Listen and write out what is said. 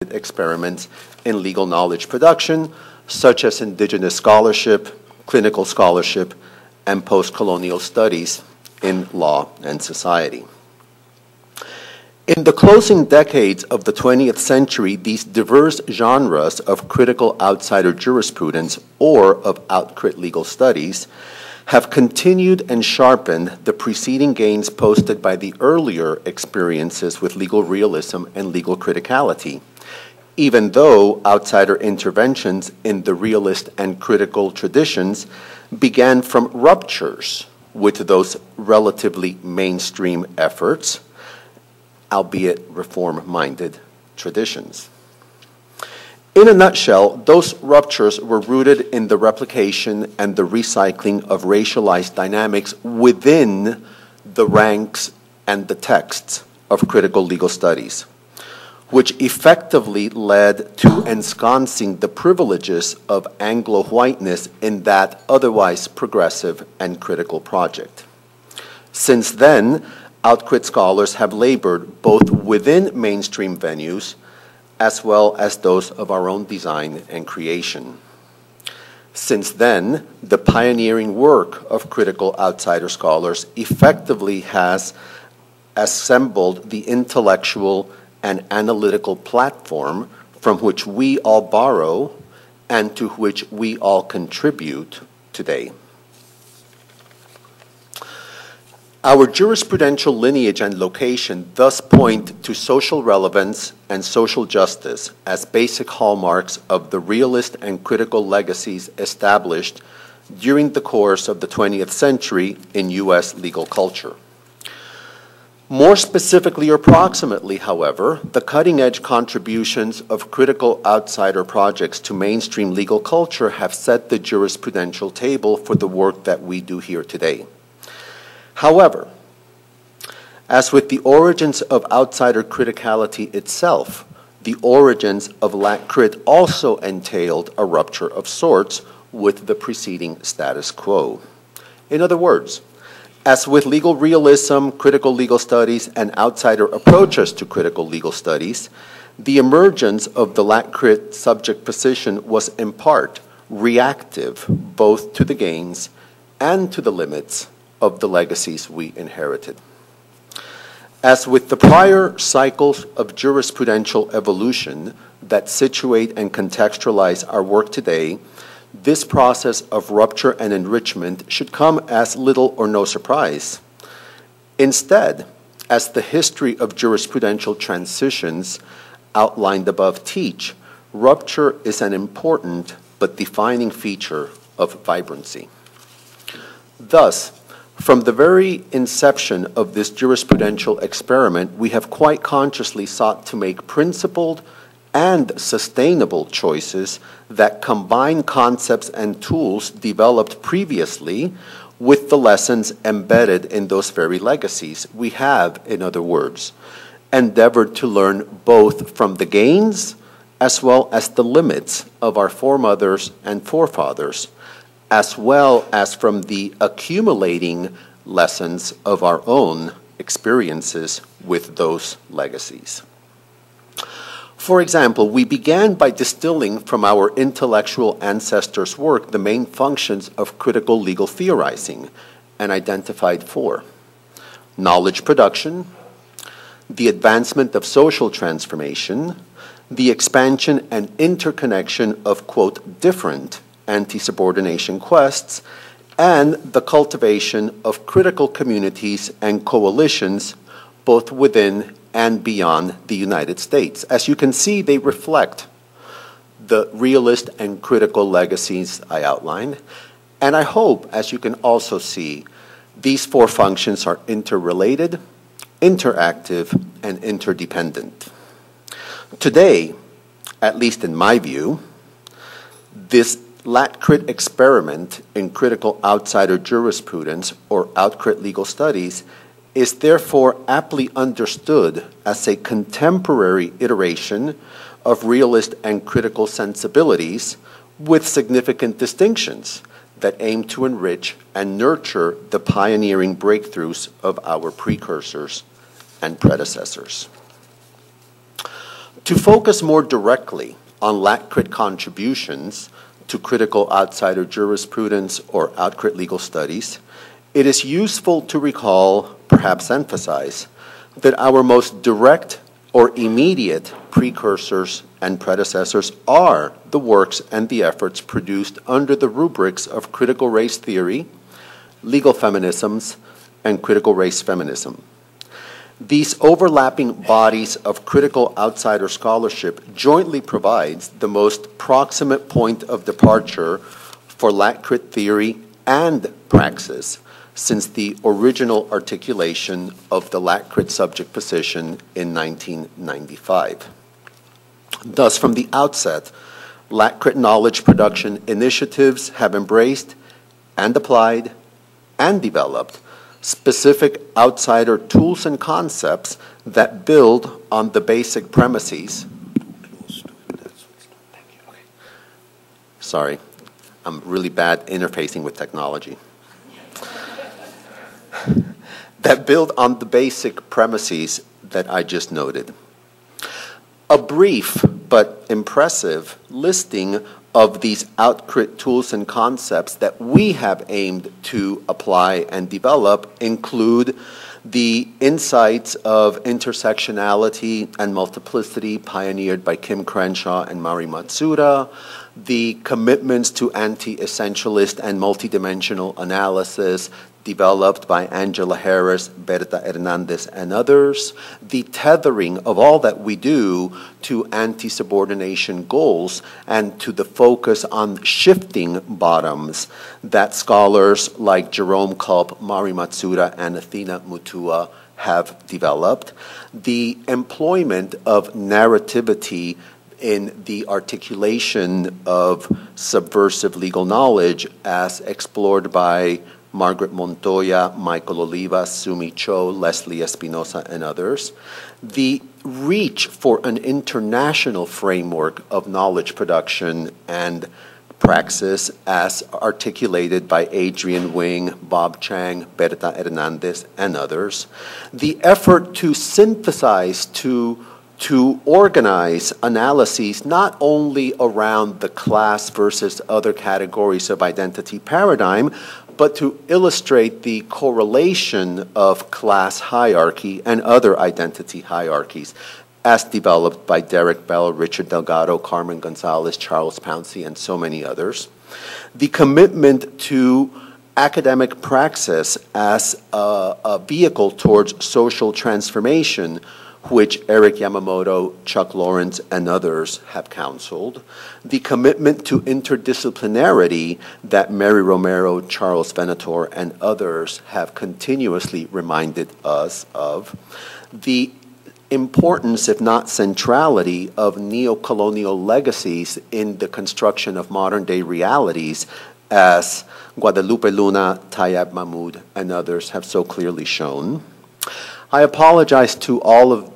experiments in legal knowledge production, such as indigenous scholarship, clinical scholarship, and post-colonial studies in law and society. In the closing decades of the 20th century, these diverse genres of critical outsider jurisprudence or of LatCrit legal studies have continued and sharpened the preceding gains posted by the earlier experiences with legal realism and legal criticality, even though outsider interventions in the realist and critical traditions began from ruptures with those relatively mainstream efforts, albeit reform-minded traditions. In a nutshell, those ruptures were rooted in the replication and the recycling of racialized dynamics within the ranks and the texts of critical legal studies, which effectively led to ensconcing the privileges of Anglo-whiteness in that otherwise progressive and critical project. Since then, LatCrit scholars have labored both within mainstream venues as well as those of our own design and creation. Since then, the pioneering work of critical outsider scholars effectively has assembled the intellectual and analytical platform from which we all borrow and to which we all contribute today. Our jurisprudential lineage and location thus point to social relevance and social justice as basic hallmarks of the realist and critical legacies established during the course of the 20th century in U.S. legal culture. More specifically or proximately, however, the cutting-edge contributions of critical outsider projects to mainstream legal culture have set the jurisprudential table for the work that we do here today. However, as with the origins of outsider criticality itself, the origins of LatCrit also entailed a rupture of sorts with the preceding status quo. In other words, as with legal realism, critical legal studies, and outsider approaches to critical legal studies, the emergence of the LatCrit subject position was in part reactive both to the gains and to the limits of the legacies we inherited. As with the prior cycles of jurisprudential evolution that situate and contextualize our work today, this process of rupture and enrichment should come as little or no surprise. Instead, as the history of jurisprudential transitions outlined above teach, rupture is an important but defining feature of vibrancy. Thus, from the very inception of this jurisprudential experiment, we have quite consciously sought to make principled and sustainable choices that combine concepts and tools developed previously with the lessons embedded in those very legacies. We have, in other words, endeavored to learn both from the gains as well as the limits of our foremothers and forefathers, as well as from the accumulating lessons of our own experiences with those legacies. For example, we began by distilling from our intellectual ancestors' work the main functions of critical legal theorizing and identified four: knowledge production, the advancement of social transformation, the expansion and interconnection of, quote, different anti-subordination quests, and the cultivation of critical communities and coalitions both within and beyond the United States. As you can see, they reflect the realist and critical legacies I outlined, and I hope, as you can also see, these four functions are interrelated, interactive, and interdependent. Today, at least in my view, this LatCrit experiment in critical outsider jurisprudence or LatCrit legal studies is therefore aptly understood as a contemporary iteration of realist and critical sensibilities with significant distinctions that aim to enrich and nurture the pioneering breakthroughs of our precursors and predecessors. To focus more directly on LatCrit contributions to critical outsider jurisprudence or outcrit legal studies, it is useful to recall, perhaps emphasize, that our most direct or immediate precursors and predecessors are the works and the efforts produced under the rubrics of critical race theory, legal feminisms, and critical race feminism. These overlapping bodies of critical outsider scholarship jointly provides the most proximate point of departure for LatCrit theory and praxis since the original articulation of the LatCrit subject position in 1995. Thus, from the outset, LatCrit knowledge production initiatives have embraced and applied and developed specific outsider tools and concepts that build on the basic premises. Sorry, I'm really bad interfacing with technology. That build on the basic premises that I just noted. A brief but impressive listing of these outcrit tools and concepts that we have aimed to apply and develop include the insights of intersectionality and multiplicity pioneered by Kim Crenshaw and Mari Matsuda, the commitments to anti-essentialist and multidimensional analysis developed by Angela Harris, Berta Hernandez, and others, the tethering of all that we do to anti-subordination goals and to the focus on shifting bottoms that scholars like Jerome Culp, Mari Matsuda, and Athena Mutua have developed, the employment of narrativity in the articulation of subversive legal knowledge as explored by Margaret Montoya, Michael Oliva, Sumi Cho, Leslie Espinosa, and others. The reach for an international framework of knowledge production and praxis as articulated by Adrian Wing, Bob Chang, Berta Hernandez, and others. The effort to synthesize, to organize analyses not only around the class versus other categories of identity paradigm, but to illustrate the correlation of class hierarchy and other identity hierarchies as developed by Derek Bell, Richard Delgado, Carmen Gonzalez, Charles Pouncey, and so many others. The commitment to academic praxis as a vehicle towards social transformation, which Eric Yamamoto, Chuck Lawrence, and others have counseled, the commitment to interdisciplinarity that Mary Romero, Charles Venator, and others have continuously reminded us of, the importance, if not centrality, of neo-colonial legacies in the construction of modern-day realities as Guadalupe Luna, Tayyab Mahmood, and others have so clearly shown. I apologize to all of